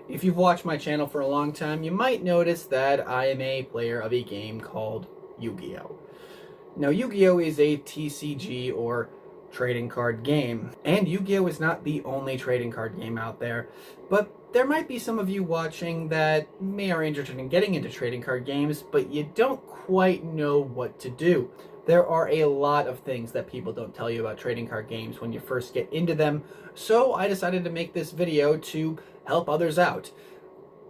If you've watched my channel for a long time, you might notice that I am a player of a game called Yu-Gi-Oh! Now, Yu-Gi-Oh! Is a TCG, or trading card game, and Yu-Gi-Oh! Is not the only trading card game out there, but there might be some of you watching that may are interested in getting into trading card games, but you don't quite know what to do. There are a lot of things that people don't tell you about trading card games when you first get into them, so I decided to make this video to help others out.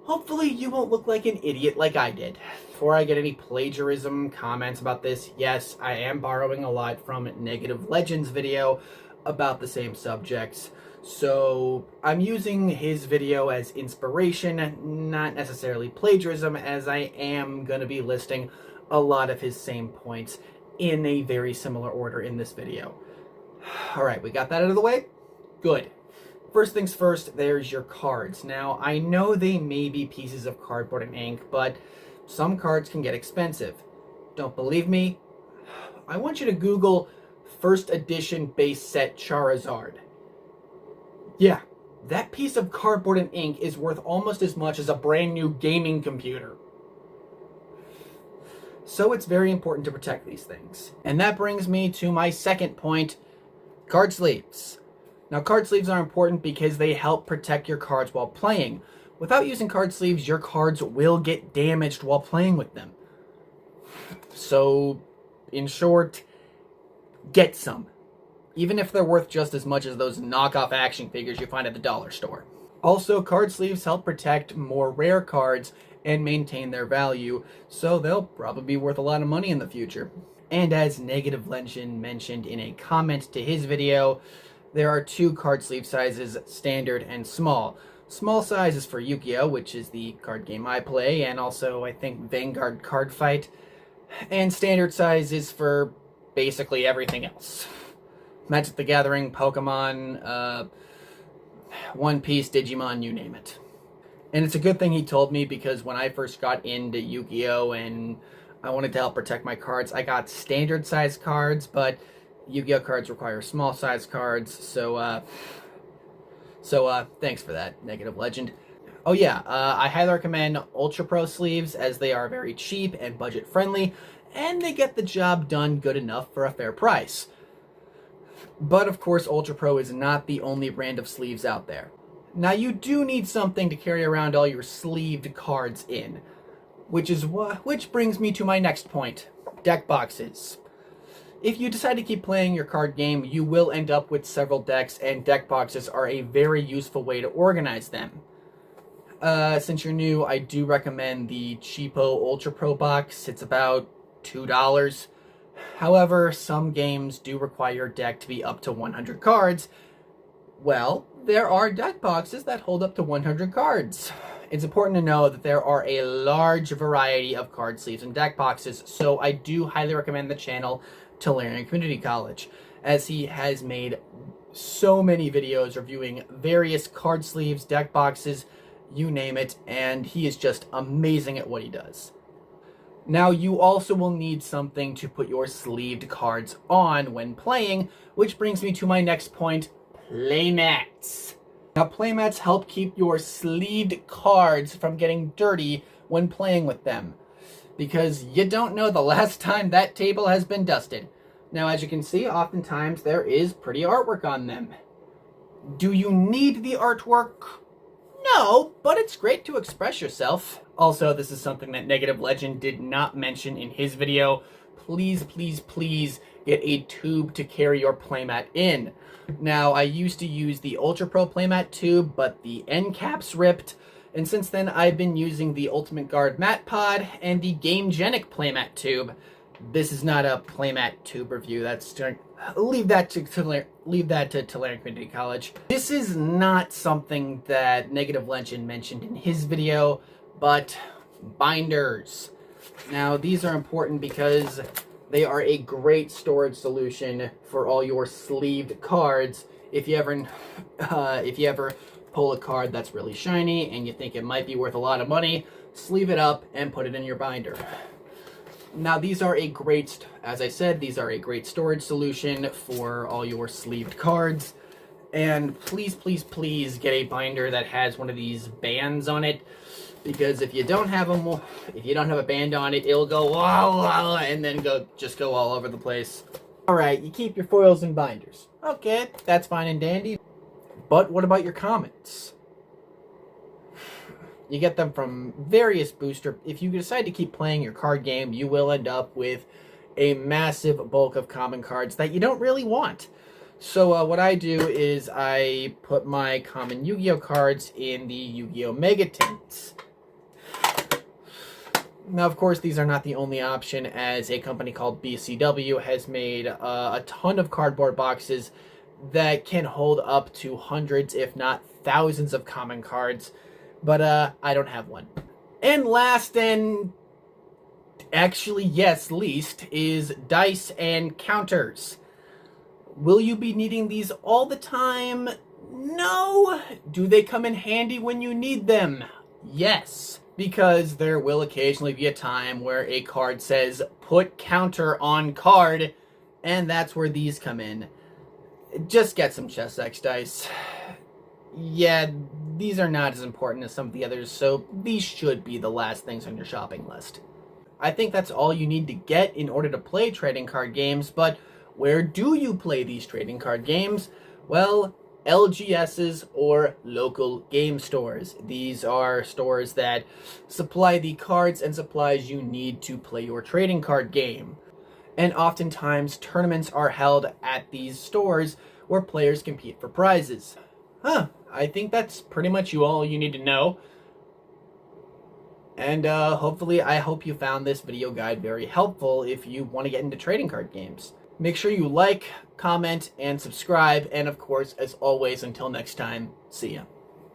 Hopefully you won't look like an idiot like I did. Before I get any plagiarism comments about this, yes, I am borrowing a lot from Negative Legends' video about the same subjects. So I'm using his video as inspiration, not necessarily plagiarism, as I am going to be listing a lot of his same points in a very similar order in this video. Alright, we got that out of the way? Good. First things first, there's your cards. Now, I know they may be pieces of cardboard and ink, but some cards can get expensive. Don't believe me? I want you to Google first edition base set Charizard. Yeah, that piece of cardboard and ink is worth almost as much as a brand new gaming computer. So it's very important to protect these things. And that brings me to my second point, card sleeves. Now, card sleeves are important because they help protect your cards while playing. Without using card sleeves, your cards will get damaged while playing with them. So, in short, get some. Even if they're worth just as much as those knockoff action figures you find at the dollar store. Also, card sleeves help protect more rare cards and maintain their value, so they'll probably be worth a lot of money in the future. And as Negative Legend mentioned in a comment to his video, there are two card sleeve sizes, standard and small. Small size is for Yu-Gi-Oh!, which is the card game I play, and also I think Vanguard Card Fight. And standard size is for basically everything else. Magic the Gathering, Pokemon, One Piece, Digimon, you name it. And it's a good thing he told me, because when I first got into Yu-Gi-Oh! And I wanted to help protect my cards, I got standard size cards, but Yu-Gi-Oh! Cards require small size cards, so thanks for that, Negative Legend. Oh yeah, I highly recommend Ultra Pro sleeves, as they are very cheap and budget friendly, and they get the job done good enough for a fair price. But of course, Ultra Pro is not the only brand of sleeves out there. Now, you do need something to carry around all your sleeved cards in, which brings me to my next point, deck boxes. If you decide to keep playing your card game, you will end up with several decks, and deck boxes are a very useful way to organize them. Since you're new, I do recommend the cheapo Ultra Pro box. It's about $2. However, some games do require your deck to be up to 100 cards. Well, there are deck boxes that hold up to 100 cards. It's important to know that there are a large variety of card sleeves and deck boxes, so I do highly recommend the channel Talarian Community College, as he has made so many videos reviewing various card sleeves, deck boxes, you name it, and he is just amazing at what he does. Now, you also will need something to put your sleeved cards on when playing, which brings me to my next point, Playmats. Now, Playmats help keep your sleeved cards from getting dirty when playing with them, because you don't know the last time that table has been dusted. Now, as you can see, oftentimes there is pretty artwork on them. Do you need the artwork? No, but it's great to express yourself. Also, this is something that Negative Legend did not mention in his video. Please, please, please get a tube to carry your playmat in. Now, I used to use the Ultra Pro playmat tube, but the end cap's ripped, and since then I've been using the Ultimate Guard mat pod and the Gamegenic playmat tube. This is not a playmat tube review. Leave that to Talarian Community College. This is not something that Negative Legend mentioned in his video, but binders. Now, these are important because they are a great storage solution for all your sleeved cards. If you ever pull a card that's really shiny and you think it might be worth a lot of money, sleeve it up and put it in your binder. Now, these are a great, as I said, these are a great storage solution for all your sleeved cards. And please, please, please get a binder that has one of these bands on it, because if you don't have a band on it, it'll go wow, wow, and then just go all over the place. All right, you keep your foils and binders. Okay, that's fine and dandy. But what about your comments? You get them from various booster. If you decide to keep playing your card game, you will end up with a massive bulk of common cards that you don't really want. So what I do is I put my common Yu-Gi-Oh cards in the Yu-Gi-Oh Mega Tints. Now, of course, these are not the only option, as a company called BCW has made a ton of cardboard boxes that can hold up to hundreds, if not thousands, of common cards. But I don't have one. And last, and actually, yes, least, is dice and counters. Will you be needing these all the time? No. Do they come in handy when you need them? Yes. Because there will occasionally be a time where a card says, put counter on card, and that's where these come in. Just get some Chess X dice. Yeah, these are not as important as some of the others, so these should be the last things on your shopping list. I think that's all you need to get in order to play trading card games, but where do you play these trading card games? Well, LGSs or local game stores. These are stores that supply the cards and supplies you need to play your trading card game. And oftentimes tournaments are held at these stores where players compete for prizes. I think that's pretty much all you need to know. And hopefully, I hope you found this video guide very helpful if you want to get into trading card games. Make sure you like, comment, and subscribe. And of course, as always, until next time, see ya.